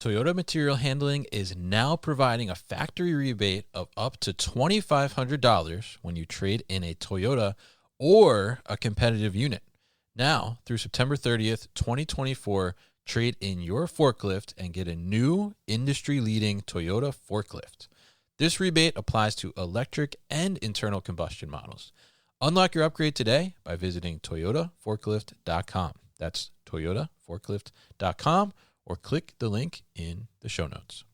Toyota Material Handling is now providing a factory rebate of up to $2,500 when you trade in a Toyota or a competitive unit. Now, through September 30th, 2024, trade in your forklift and get a new industry-leading Toyota forklift. This rebate applies to electric and internal combustion models. Unlock your upgrade today by visiting toyotaforklift.com. That's toyotaforklift.com, or click the link in the show notes.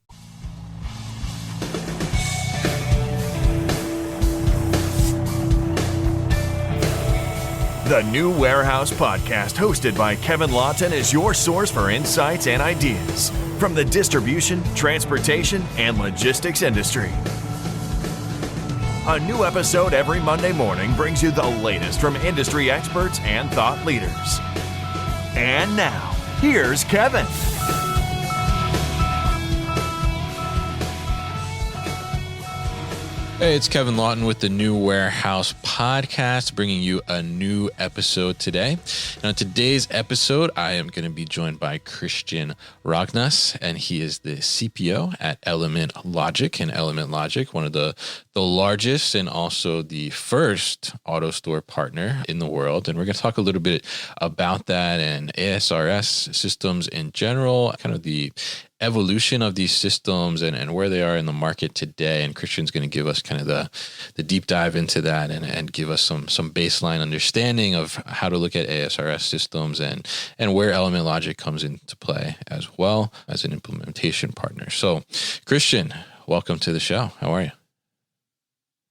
The New Warehouse Podcast, hosted by Kevin Lawton, is your source for insights and ideas from the distribution, transportation, and logistics industry. A new episode every Monday morning brings you the latest from industry experts and thought leaders. And now, here's Kevin. Hey, it's Kevin Lawton with the New Warehouse Podcast, bringing you a new episode today. Now, today's episode, I am going to be joined by Christian Rognes, and he is the CPO at Element Logic. And Element Logic, one of the largest and also the first AutoStore partner in the world. And we're going to talk a little bit about that and ASRS systems in general, kind of the evolution of these systems and where they are in the market today. And Christian's going to give us kind of the deep dive into that and give us some baseline understanding of how to look at ASRS systems and where Element Logic comes into play as well as an implementation partner. So, Christian, welcome to the show. How are you?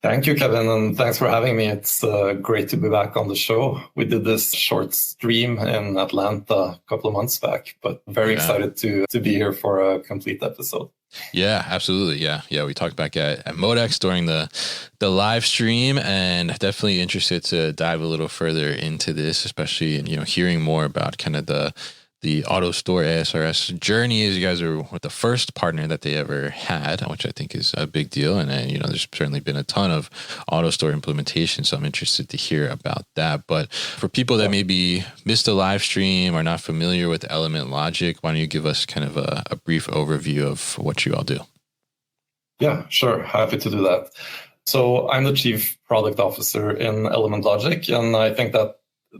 Thank you, Kevin, and thanks for having me. It's great to be back on the show. We did this short stream in Atlanta a couple of months back, but very excited to be here for a complete episode. Yeah, absolutely. Yeah. We talked back at Modex during the live stream, and definitely interested to dive a little further into this, especially hearing more about kind of the AutoStore ASRS journey. Is you guys are with the first partner that they ever had, which I think is a big deal. And there's certainly been a ton of AutoStore implementation, so I'm interested to hear about that. But for people that maybe missed the live stream or not familiar with Element Logic, why don't you give us kind of a brief overview of what you all do? Yeah, sure. Happy to do that. So I'm the Chief Product Officer in Element Logic, and I think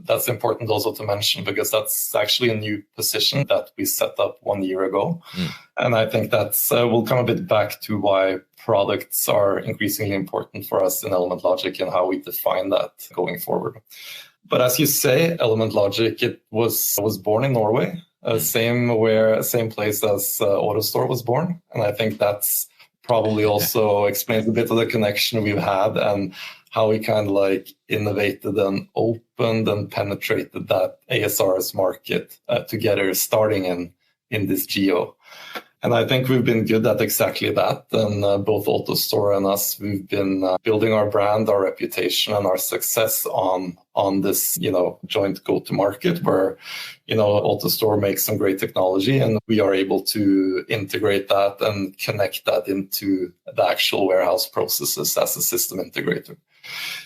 that's important also to mention because that's actually a new position that we set up 1 year ago. And I think that's we'll come a bit back to why products are increasingly important for us in Element Logic and how we define that going forward. But as you say, Element Logic, it was born in Norway, same place as AutoStore was born. And I think that's probably also explains a bit of the connection we've had and how we kind of like innovated and opened and penetrated that ASRS market together, starting in this geo. And I think we've been good at exactly that. And both AutoStore and us, we've been building our brand, our reputation, and our success on this, joint go-to-market where, AutoStore makes some great technology and we are able to integrate that and connect that into the actual warehouse processes as a system integrator.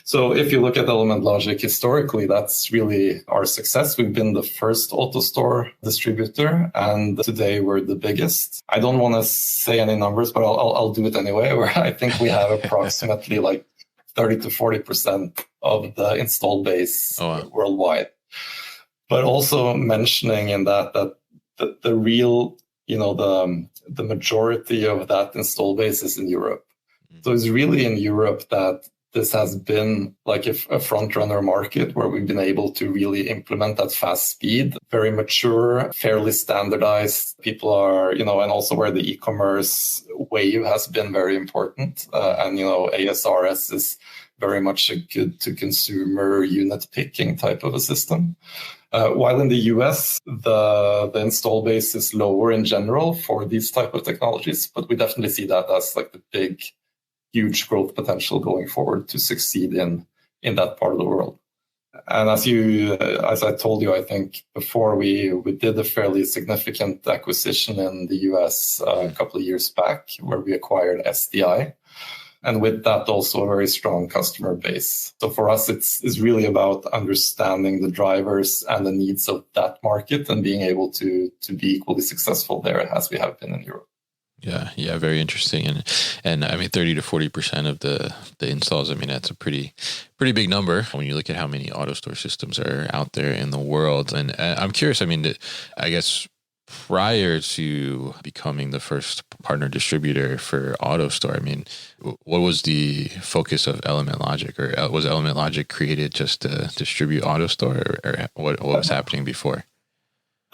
So if you look at Element Logic historically, that's really our success. We've been the first AutoStore distributor, and today we're the biggest. I don't want to say any numbers, but I'll do it anyway, where I think we have approximately like 30 to 40% of the installed base worldwide. But also mentioning in that the real, the majority of that installed base is in Europe. So it's really in Europe that this has been like a front runner market where we've been able to really implement at fast speed, very mature, fairly standardized. People are, and also where the e-commerce wave has been very important. And ASRS is very much a good to consumer unit picking type of a system. While in the US, the install base is lower in general for these type of technologies, but we definitely see that as like the huge growth potential going forward to succeed in that part of the world. And as I told you, I think before we did a fairly significant acquisition in the US a couple of years back where we acquired SDI. And with that, also a very strong customer base. So for us, it's really about understanding the drivers and the needs of that market and being able to be equally successful there as we have been in Europe. Yeah, very interesting. And I mean, 30 to 40% of the installs, I mean, that's a pretty big number when you look at how many AutoStore systems are out there in the world. And I'm curious, I mean, I guess prior to becoming the first partner distributor for AutoStore, I mean, what was the focus of Element Logic, or was Element Logic created just to distribute AutoStore, or what was happening before?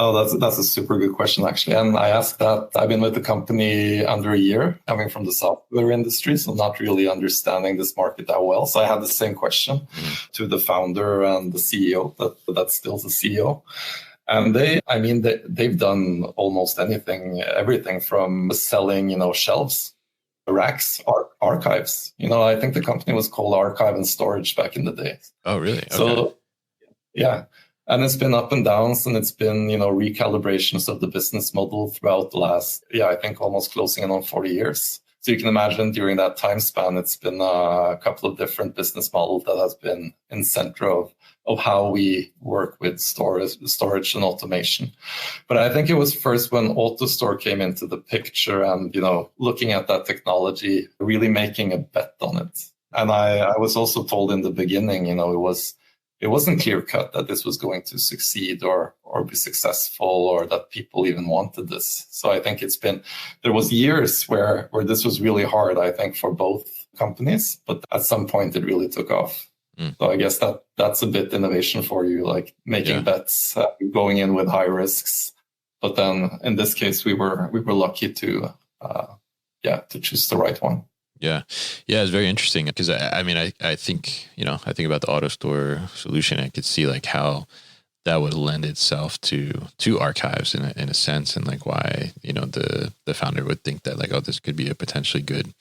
Oh, that's a super good question, actually. And I asked that. I've been with the company under a year, coming from the software industry, so not really understanding this market that well. So I had the same question to the founder and the CEO, that's still the CEO. And they've done almost everything from selling, shelves, racks, archives. I think the company was called Archive and Storage back in the day. Oh, really? Okay. So, yeah. And it's been up and downs, and it's been, recalibrations of the business model throughout the last, I think almost closing in on 40 years. So you can imagine during that time span, it's been a couple of different business models that has been in center of how we work with storage and automation. But I think it was first when AutoStore came into the picture and, looking at that technology, really making a bet on it. And I was also told in the beginning, it wasn't clear cut that this was going to succeed or be successful, or that people even wanted this. So I think there was years where this was really hard, I think, for both companies, but at some point it really took off. So I guess that's a bit innovation for you, like making bets, going in with high risks. But then in this case, we were lucky to choose the right one. Yeah, it's very interesting because I think about the AutoStore solution. I could see like how that would lend itself to archives in a sense, and like why the founder would think that like, oh, this could be a potentially good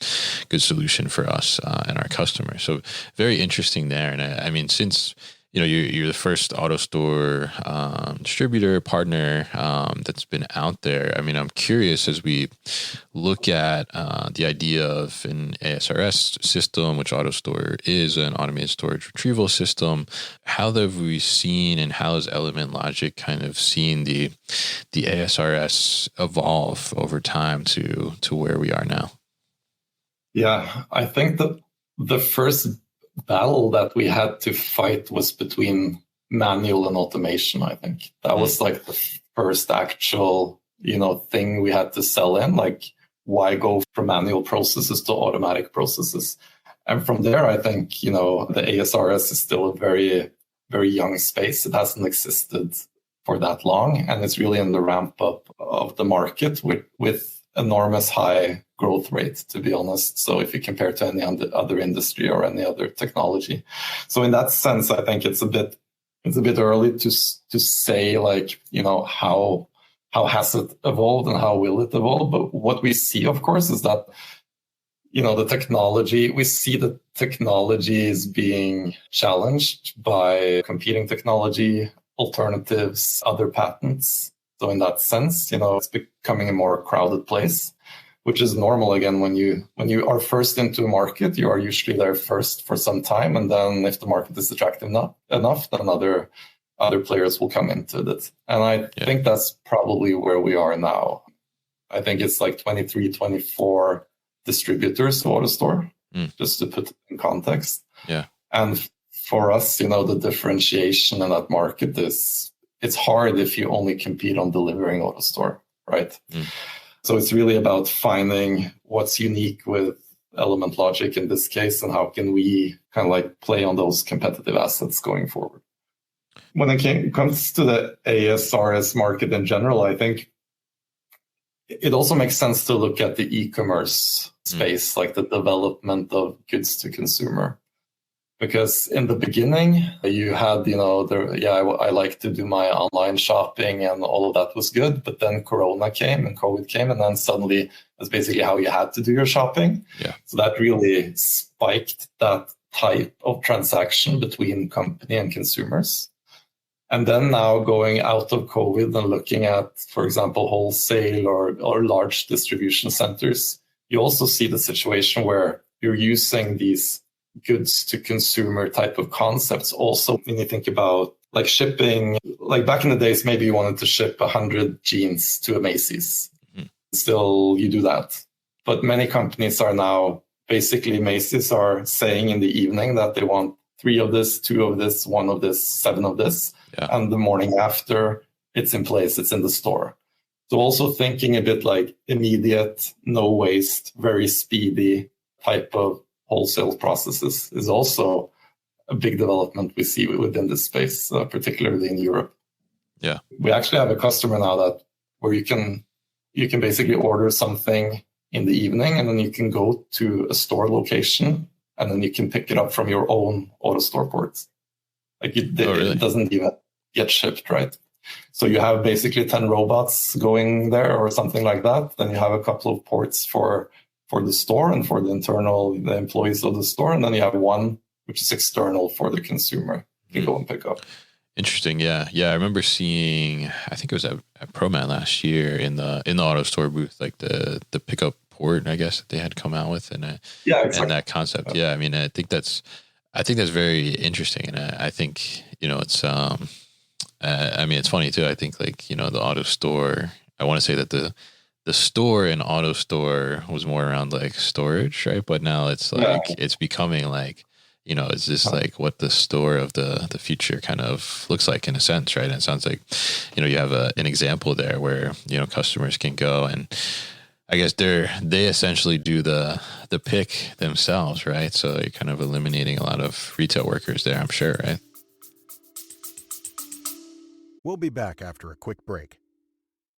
solution for us and our customers. So very interesting there. And I mean, since you're the first AutoStore distributor partner that's been out there. I mean, I'm curious, as we look at the idea of an ASRS system, which AutoStore is, an automated storage retrieval system. How have we seen, and how has Element Logic kind of seen the ASRS evolve over time to where we are now? Yeah, I think that the first battle that we had to fight was between manual and automation. I think that was like the first actual thing we had to sell in, like why go from manual processes to automatic processes. And from there, I think the ASRS is still a very, very young space. It hasn't existed for that long, and it's really in the ramp up of the market with enormous high growth rate, to be honest. So if you compare to any other industry or any other technology, so in that sense, I think it's a bit early to say like how has it evolved and how will it evolve. But what we see, of course, is that the technology is being challenged by competing technology, alternatives, other patents. So in that sense, it's becoming a more crowded place, which is normal. Again, when you are first into a market, you are usually there first for some time, and then if the market is attractive enough, then other players will come into it. And I think that's probably where we are now. I think it's like 23, 24 distributors to AutoStore, just to put it in context. Yeah. And for us, the differentiation in that market is, it's hard if you only compete on delivering AutoStore, right? So it's really about finding what's unique with Element Logic in this case, and how can we kind of like play on those competitive assets going forward. When it comes to the ASRS market in general, I think it also makes sense to look at the e-commerce space, like the development of goods to consumer. Because in the beginning, you had, I like to do my online shopping and all of that was good. But then Corona came and COVID came, and then suddenly that's basically how you had to do your shopping. Yeah. So that really spiked that type of transaction between company and consumers. And then now going out of COVID and looking at, for example, wholesale or large distribution centers, you also see the situation where you're using these goods to consumer type of concepts. Also, when you think about like shipping, like back in the days, maybe you wanted to ship 100 jeans to a Macy's. Still, you do that. But many companies are now, basically Macy's are saying in the evening that they want 3 of this, 2 of this, 1 of this, 7 of this. Yeah. And the morning after, it's in place, it's in the store. So also thinking a bit like immediate, no waste, very speedy type of wholesale processes is also a big development we see within this space, particularly in Europe. Yeah. We actually have a customer now that where you can basically order something in the evening, and then you can go to a store location, and then you can pick it up from your own AutoStore ports. Like really? It doesn't even get shipped, right? So you have basically 10 robots going there or something like that. Then you have a couple of ports for the store and for the employees of the store. And then you have one which is external for the consumer to go and pick up. Interesting. Yeah. I remember seeing, I think it was at ProMat last year in the AutoStore booth, like the pickup port, I guess, that they had come out with, and exactly. And that concept. Yeah. I mean, I think that's very interesting. And I think, it's, I mean, it's funny too. I think like, the AutoStore, I want to say that the store in AutoStore was more around like storage, right? But now it's like, it's becoming like, it's just like what the store of the future kind of looks like in a sense, right? And it sounds like, you have an example there where, customers can go and I guess they essentially do the pick themselves, right? So you're kind of eliminating a lot of retail workers there, I'm sure, right? We'll be back after a quick break.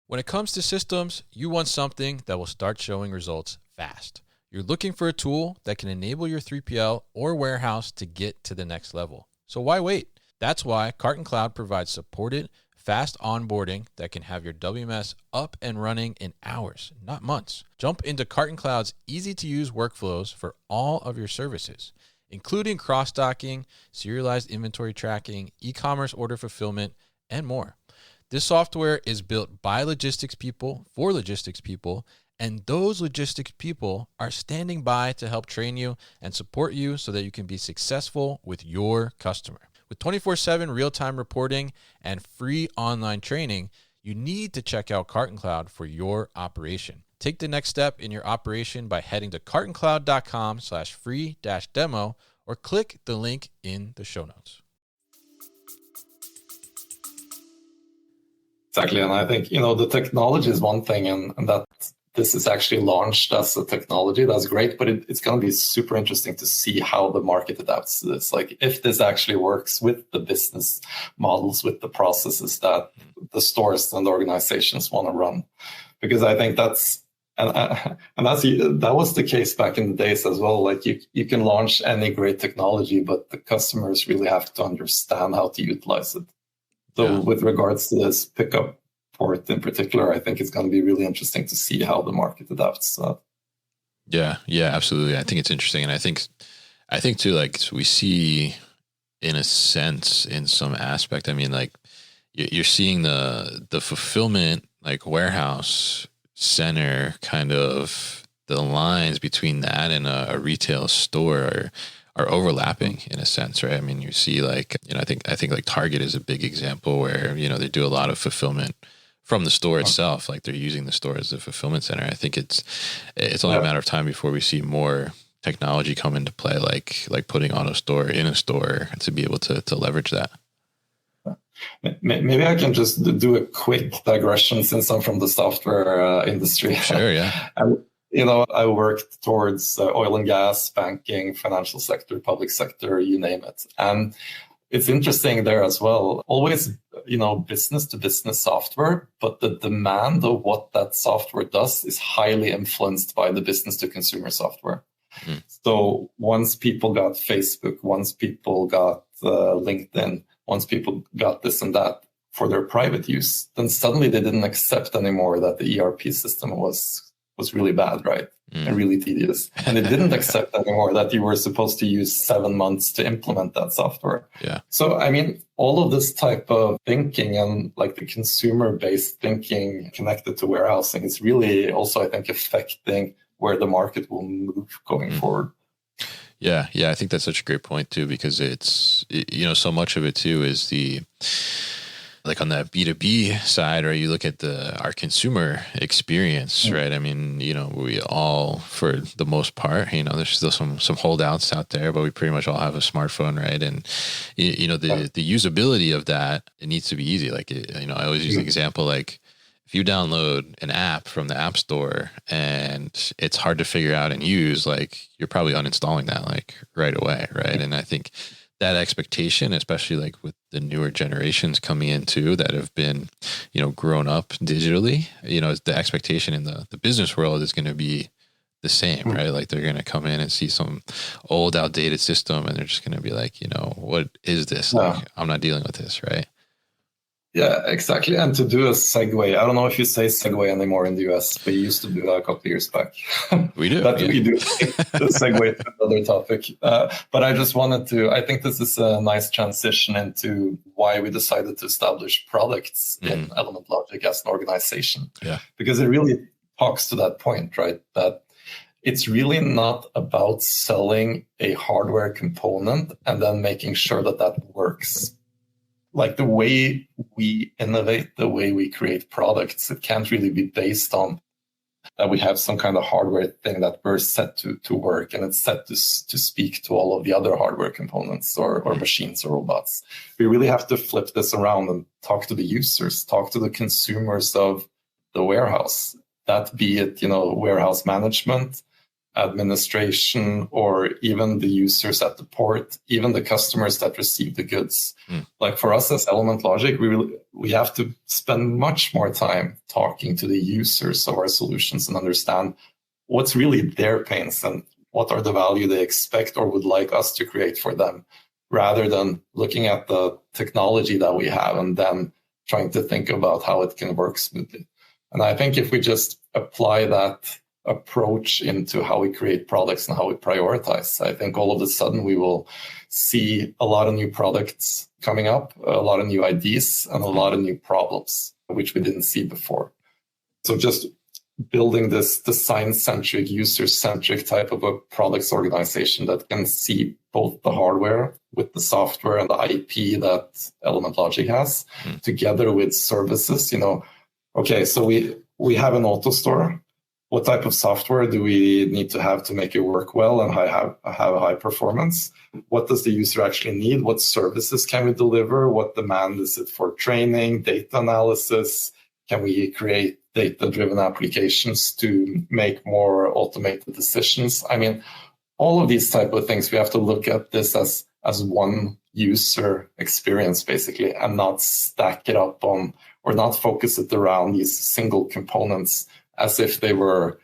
When it comes to systems, you want something that will start showing results fast. You're looking for a tool that can enable your 3PL or warehouse to get to the next level. So why wait? That's why Carton Cloud provides supported, fast onboarding that can have your WMS up and running in hours, not months. Jump into Carton Cloud's easy-to-use workflows for all of your services, including cross-docking, serialized inventory tracking, e-commerce order fulfillment, and more. This software is built by logistics people for logistics people, and those logistics people are standing by to help train you and support you so that you can be successful with your customer. With 24/7 real-time reporting and free online training, you need to check out Carton Cloud for your operation. Take the next step in your operation by heading to cartoncloud.com/free-demo or click the link in the show notes. Exactly. And I think, the technology is one thing, and that this is actually launched as a technology. That's great, but it's going to be super interesting to see how the market adapts to this. Like if this actually works with the business models, with the processes that the stores and the organizations want to run. Because I think that was the case back in the days as well. Like you can launch any great technology, but the customers really have to understand how to utilize it. So with regards to this pickup port in particular, I think it's going to be really interesting to see how the market adapts. Yeah, absolutely. I think it's interesting. And I think too, like we see in a sense, in some aspect, I mean, like you're seeing the fulfillment, like warehouse center, kind of the lines between that and a retail store are overlapping in a sense, right? I mean, you see like, I think like Target is a big example where, they do a lot of fulfillment from the store itself. Like they're using the store as a fulfillment center. I think it's only a matter of time before we see more technology come into play, like putting AutoStore in a store to be able to leverage that. Maybe I can just do a quick digression since I'm from the software industry. Sure, yeah. I worked towards oil and gas, banking, financial sector, public sector, you name it. And it's interesting there as well. Always, business to business software, but the demand of what that software does is highly influenced by the business to consumer software. Mm. So once people got Facebook, once people got LinkedIn, once people got this and that for their private use, then suddenly they didn't accept anymore that the ERP system was really bad, right? And really tedious. And it didn't accept anymore that you were supposed to use 7 months to implement that software. Yeah. So, I mean, all of this type of thinking and like the consumer-based thinking connected to warehousing is really also, I think, affecting where the market will move going forward. Yeah. I think that's such a great point too, because it's, so much of it too is like on that B2B side, or you look at our consumer experience, right? I mean, we all, for the most part, there's still some holdouts out there, but we pretty much all have a smartphone, right? And, the usability of that, it needs to be easy. Like, I always use the example, like if you download an app from the App Store and it's hard to figure out and use, like you're probably uninstalling that like right away, right? And I think that expectation, especially like with the newer generations coming in too, that have been, grown up digitally, the expectation in the business world is going to be the same, right? Like they're going to come in and see some old outdated system and they're just going to be like, what is this? Like, I'm not dealing with this, right? Yeah, exactly. And to do a segue, I don't know if you say segue anymore in the US, but you used to do that a couple of years back. We do. We do the segue to another topic. But I just wanted to, I think this is a nice transition into why we decided to establish products in Element Logic as an organization. Yeah. Because it really talks to that point, right? That it's really not about selling a hardware component and then making sure that that works. Like the way we innovate, the way we create products, it can't really be based on that we have some kind of hardware thing that we're set to work and it's set to speak to all of the other hardware components or machines or robots. We really have to flip this around and talk to the users, talk to the consumers of the warehouse. That be it, warehouse management, administration, or even the users at the port, even the customers that receive the goods. Like for us as Element Logic, we have to spend much more time talking to the users of our solutions and understand what's really their pains and what are the value they expect or would like us to create for them, rather than looking at the technology that we have and then trying to think about how it can work smoothly. And I think if we just apply that approach into how we create products and how we prioritize, I think all of a sudden we will see a lot of new products coming up, a lot of new ideas, and a lot of new problems, which we didn't see before. So just building this design-centric, user-centric type of a products organization that can see both the hardware with the software and the IP that Element Logic has, together with services. Okay, so we have an AutoStore. What type of software do we need to have to make it work well and have a high performance? What does the user actually need? What services can we deliver? What demand is it for training, data analysis? Can we create data-driven applications to make more automated decisions? I mean, all of these type of things, we have to look at this as one user experience, basically, and not stack it up on or not focus it around these single components as if they were,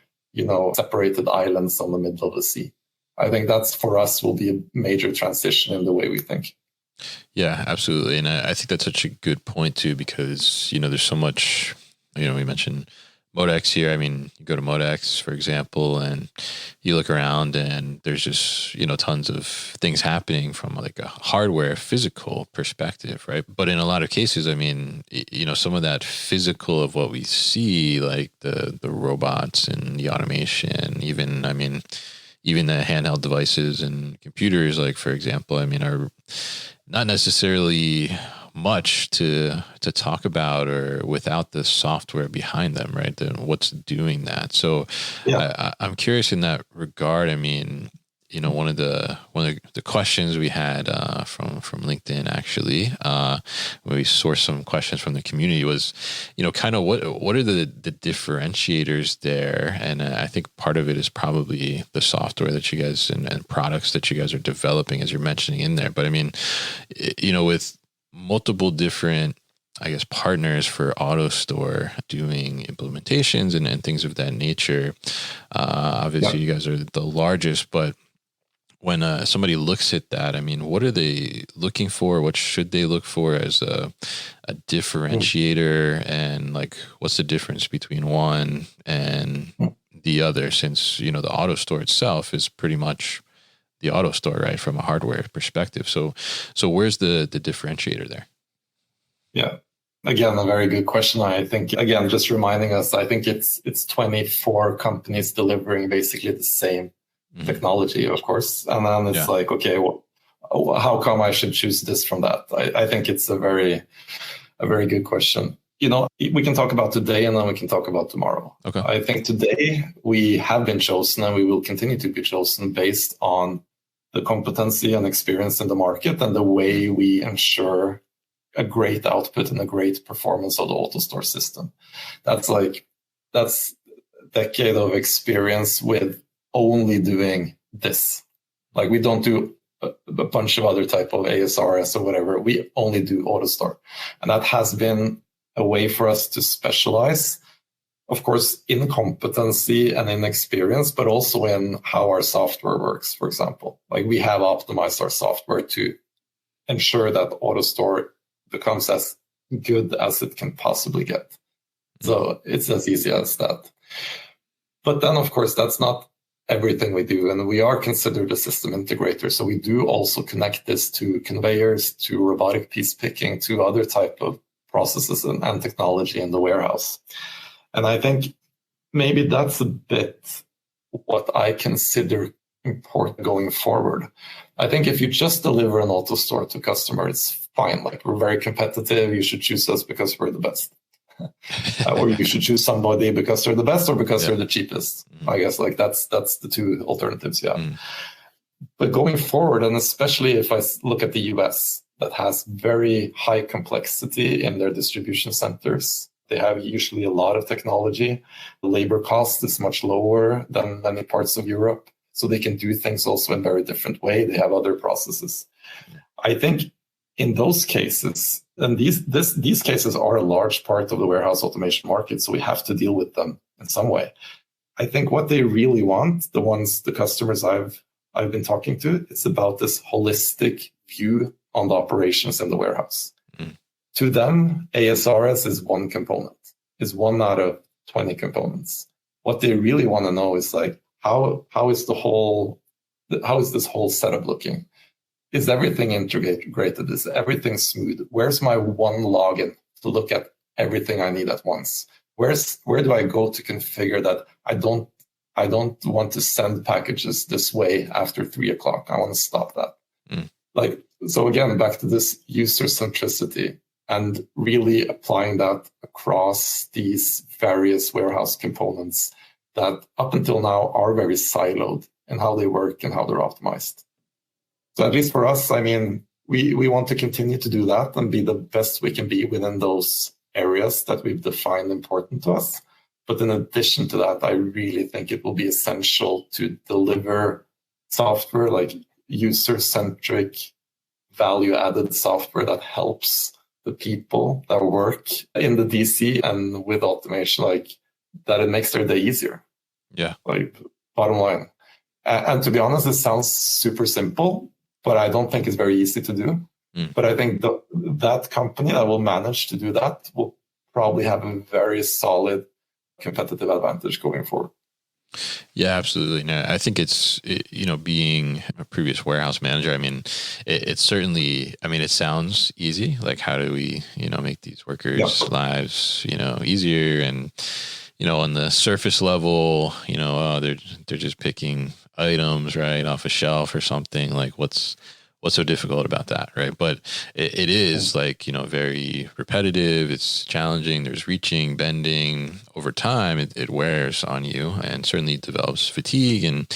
separated islands on the middle of the sea. I think that's, for us, will be a major transition in the way we think. Yeah, absolutely. And I think that's such a good point too, because, there's so much, we mentioned Modex here. I mean, you go to Modex, for example, and you look around and there's just, tons of things happening from like a hardware physical perspective, right? But in a lot of cases, I mean, some of that physical of what we see, like the robots and the automation, even the handheld devices and computers, like, for example, are not necessarily much to talk about or without the software behind them, right? Then what's doing that? So I'm curious in that regard. I mean, one of the questions we had from LinkedIn, actually, when we sourced some questions from the community, was, kind of what are the differentiators there? And I think part of it is probably the software that you guys and products that you guys are developing, as you're mentioning in there. But I mean, with multiple different, I guess, partners for AutoStore doing implementations and things of that nature. Obviously, you guys are the largest, but when somebody looks at that, I mean, what are they looking for? What should they look for as a differentiator? And like, what's the difference between one and the other? Since, the AutoStore itself is pretty much the AutoStore, right, from a hardware perspective. So where's the differentiator there? Yeah. Again, a very good question. I think, again, just reminding us, I think it's 24 companies delivering basically the same technology, of course. And then it's like, okay, well, how come I should choose this from that? I think it's a very good question. We can talk about today and then we can talk about tomorrow. Okay. I think today we have been chosen and we will continue to be chosen based on the competency and experience in the market and the way we ensure a great output and a great performance of the AutoStore system. That's a decade of experience with only doing this. Like, we don't do a bunch of other type of ASRS or whatever. We only do AutoStore. And that has been a way for us to specialize, of course, in competency and in experience, but also in how our software works, for example. Like, we have optimized our software to ensure that AutoStore becomes as good as it can possibly get. So it's as easy as that. But then, of course, that's not everything we do. And we are considered a system integrator. So we do also connect this to conveyors, to robotic piece picking, to other type of processes and technology in the warehouse. And I think maybe that's a bit what I consider important going forward. I think if you just deliver an AutoStore to customer, it's fine. Like, we're very competitive. You should choose us because we're the best. Or you should choose somebody because they're the best or because they're the cheapest. I guess like that's the two alternatives. But going forward, and especially if I look at the US, that has very high complexity in their distribution centers. They have usually a lot of technology. The labor cost is much lower than many parts of Europe. So they can do things also in a very different way. They have other processes. I think in those cases, and these cases are a large part of the warehouse automation market, so we have to deal with them in some way. I think what they really want, the customers I've been talking to, it's about this holistic view on the operations in the warehouse. To them, ASRS is one component, is one out of 20 components. What they really want to know is like, how is this whole setup looking? Is everything integrated? Is everything smooth? Where's my one login to look at everything I need at once? Where do I go to configure that I don't want to send packages this way after 3:00? I want to stop that. So again, back to this user centricity and really applying that across these various warehouse components that up until now are very siloed in how they work and how they're optimized. So at least for us, I mean, we want to continue to do that and be the best we can be within those areas that we've defined important to us. But in addition to that, I really think it will be essential to deliver software like user-centric, value-added software that helps the people that work in the DC and with automation, like that it makes their day easier. Yeah. Like, bottom line. And to be honest, it sounds super simple, but I don't think it's very easy to do. But I think that company that will manage to do that will probably have a very solid competitive advantage going forward. Yeah, absolutely. No, I think being a previous warehouse manager, I mean, it's certainly, I mean, it sounds easy. Like, how do we, make these workers' lives, easier? And, on the surface level, they're just picking items right off a shelf or something. Like, what's so difficult about that, right? But it is like, very repetitive. It's challenging. There's reaching, bending. Over time, it wears on you and certainly develops fatigue and,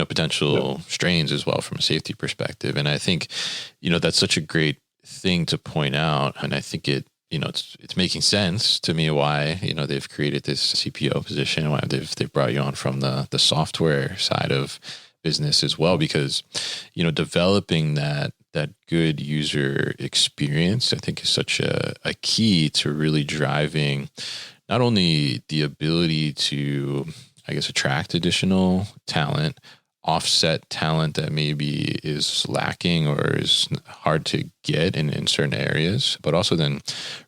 potential strains as well from a safety perspective. And I think, that's such a great thing to point out. And I think it's making sense to me why, they've created this CPO position, why they've brought you on from the software side of business as well, because developing that good user experience, I think, is such a key to really driving not only the ability to, I guess, attract additional talent, offset talent that maybe is lacking or is hard to get in certain areas, but also then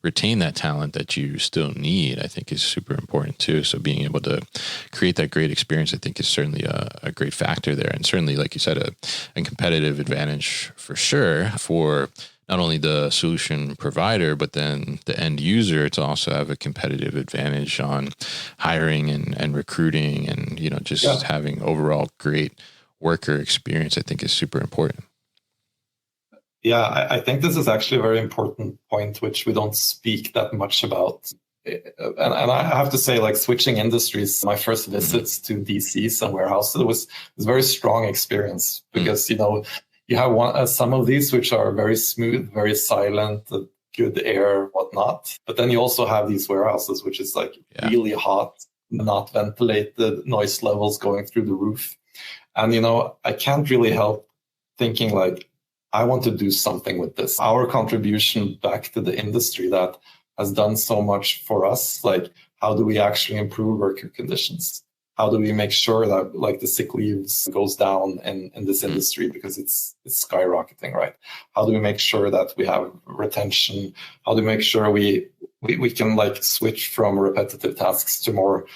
retain that talent that you still need, I think, is super important too. So being able to create that great experience, I think, is certainly a great factor there. And certainly, like you said, a competitive advantage for sure for not only the solution provider, but then the end user to also have a competitive advantage on hiring and recruiting and, just having overall great worker experience, I think is super important. Yeah, I think this is actually a very important point, which we don't speak that much about. And I have to say, like, switching industries, my first visits to DCs and warehouses was a very strong experience because, you have some of these which are very smooth, very silent, good air, whatnot. But then you also have these warehouses, which is like really hot, not ventilated, noise levels going through the roof. And, I can't really help thinking like, I want to do something with this. Our contribution back to the industry that has done so much for us, like how do we actually improve worker conditions? How do we make sure that like the sick leaves goes down in this industry because it's skyrocketing, right? How do we make sure that we have retention? How do we make sure we can like switch from repetitive tasks to more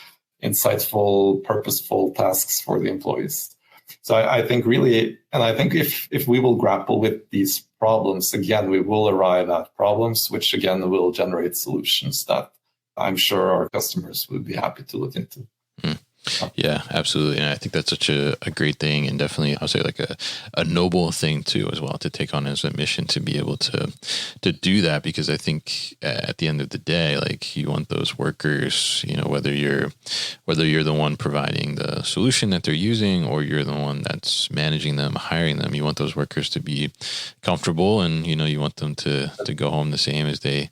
insightful, purposeful tasks for the employees? So I think really, and I think if we will grapple with these problems, again, we will arrive at problems, which again will generate solutions that I'm sure our customers would be happy to look into. Yeah, absolutely. And I think that's such a great thing, and definitely I'll say like a noble thing too as well, to take on as a mission to be able to do that, because I think at the end of the day, like you want those workers, whether you're the one providing the solution that they're using or you're the one that's managing them, hiring them, you want those workers to be comfortable, and you want them to go home the same as they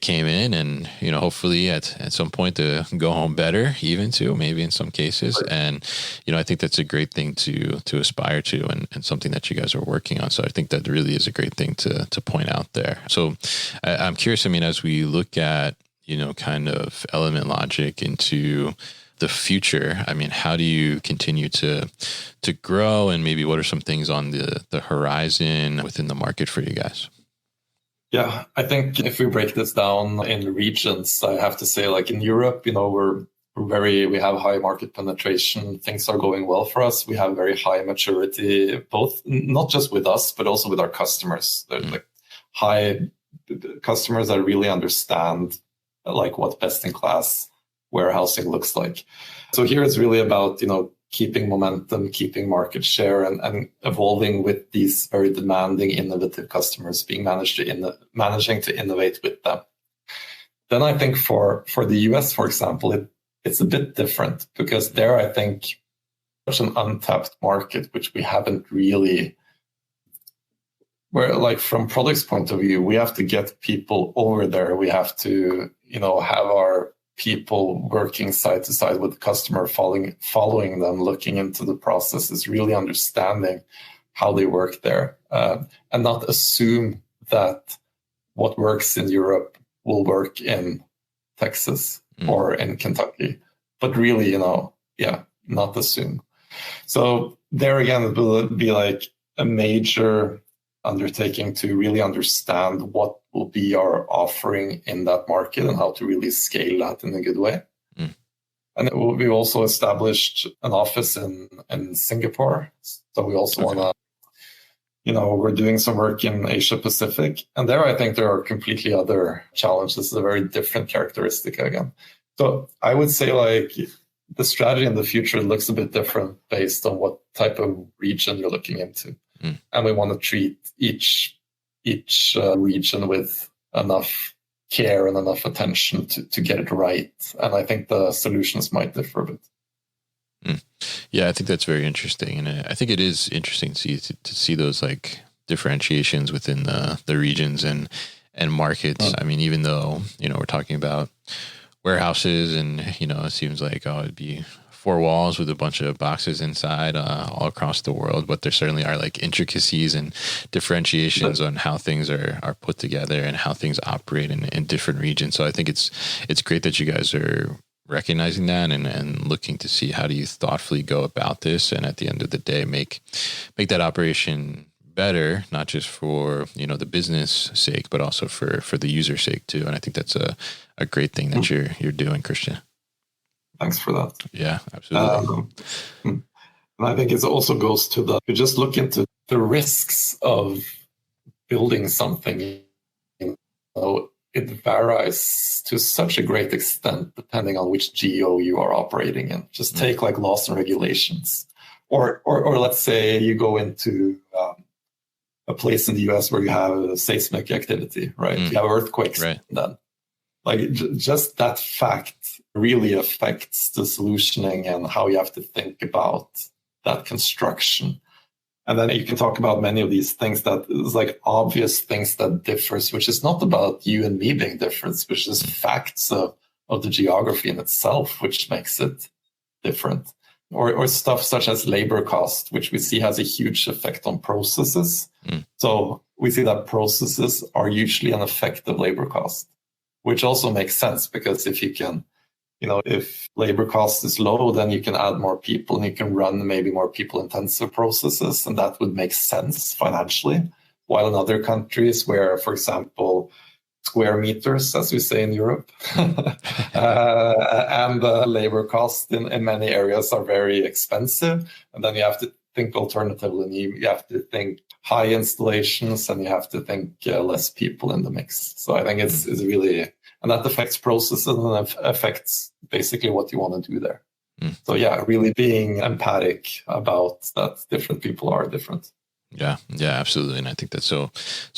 came in, and hopefully at some point to go home better even too, maybe in some cases. And I think that's a great thing to aspire to, and something that you guys are working on. So I think that really is a great thing to point out there. So I'm curious, as we look at kind of Element Logic into the future, how do you continue to grow, and maybe what are some things on the horizon within the market for you guys? Yeah, I think if we break this down in regions, I have to say, like in Europe, we have high market penetration. Things are going well for us. We have very high maturity, both not just with us, but also with our customers. They're like high customers that really understand like what best in class warehousing looks like. So here it's really about, keeping momentum, keeping market share, and evolving with these very demanding, innovative customers, managing to innovate with them. Then I think for the US, for example, it's a bit different, because there I think there's an untapped market, which we haven't really, where like from product's point of view, we have to get people over there. We have to, have our people working side to side with the customer, following them, looking into the processes, really understanding how they work there, and not assume that what works in Europe will work in Texas or in Kentucky, but really, not assume. So there again, it will be like a major undertaking to really understand what will be our offering in that market and how to really scale that in a good way. And we also established an office in Singapore. So we also want to, we're doing some work in Asia Pacific, and there I think there are completely other challenges, a very different characteristic again. So I would say like the strategy in the future looks a bit different based on what type of region you're looking into. And we want to treat each region with enough care and enough attention to get it right. And I think the solutions might differ a bit. Yeah, I think that's very interesting. And I think it is interesting to see those like differentiations within the regions and markets. Even though, we're talking about warehouses and, it seems like, it'd be 4 walls with a bunch of boxes inside all across the world, but there certainly are like intricacies and differentiations on how things are put together and how things operate in different regions. So I think it's great that you guys are recognizing that and looking to see how do you thoughtfully go about this, and at the end of the day make that operation better, not just for the business sake, but also for the user sake too. And I think that's a great thing that you're doing, Christian. Thanks for that. Yeah, absolutely. And I think it also goes to you just look into the risks of building something. It varies to such a great extent depending on which geo you are operating in. Just take like laws and regulations. Or let's say you go into a place in the US where you have seismic activity, right? You have earthquakes. Right. Then, like, just that fact really affects the solutioning and how you have to think about that construction. And then you can talk about many of these things that is like obvious things that differs, which is not about you and me being different, which is facts of the geography in itself, which makes it different. Or stuff such as labor cost, which we see has a huge effect on processes. So we see that processes are usually an effect of labor cost, which also makes sense because if you can, if labor cost is low, then you can add more people and you can run maybe more people-intensive processes, and that would make sense financially. While in other countries where, for example, square meters, as we say in Europe, and labor costs in many areas are very expensive, and then you have to think alternatively, and you have to think high installations, and you have to think less people in the mix. So I think it's really... And that affects processes and affects basically what you want to do there. So yeah, really being empathic about that different people are different. Yeah, absolutely. And I think that's so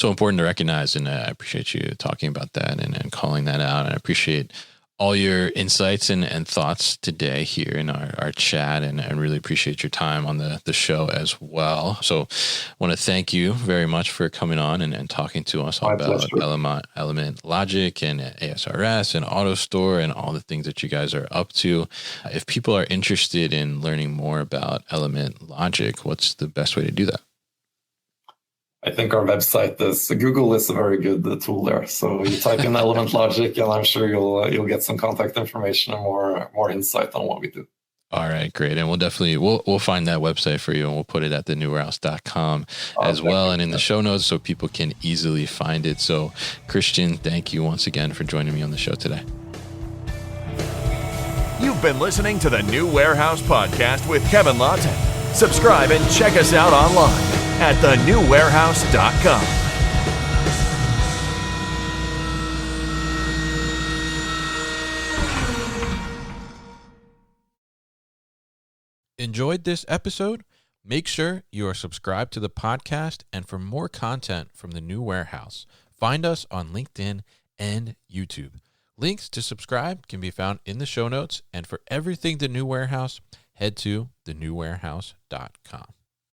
important to recognize. And I appreciate you talking about that and calling that out. And I appreciate all your insights and thoughts today here in our chat, and I really appreciate your time on the show as well. So I want to thank you very much for coming on and talking to us all about Element Logic and ASRS and AutoStore and all the things that you guys are up to. If people are interested in learning more about Element Logic, what's the best way to do that? I think our website Google is a very good tool there. So you type in Element Logic, and I'm sure you'll get some contact information and more insight on what we do. All right, great. And we'll find that website for you, and we'll put it at thenewwarehouse.com as well, and in the show notes so people can easily find it. So Christian, thank you once again for joining me on the show today. You've been listening to the New Warehouse Podcast with Kevin Lawton. Subscribe and check us out online at thenewwarehouse.com. Enjoyed this episode? Make sure you are subscribed to the podcast, and for more content from the New Warehouse, find us on LinkedIn and YouTube. Links to subscribe can be found in the show notes, and for everything The New Warehouse, head to thenewwarehouse.com.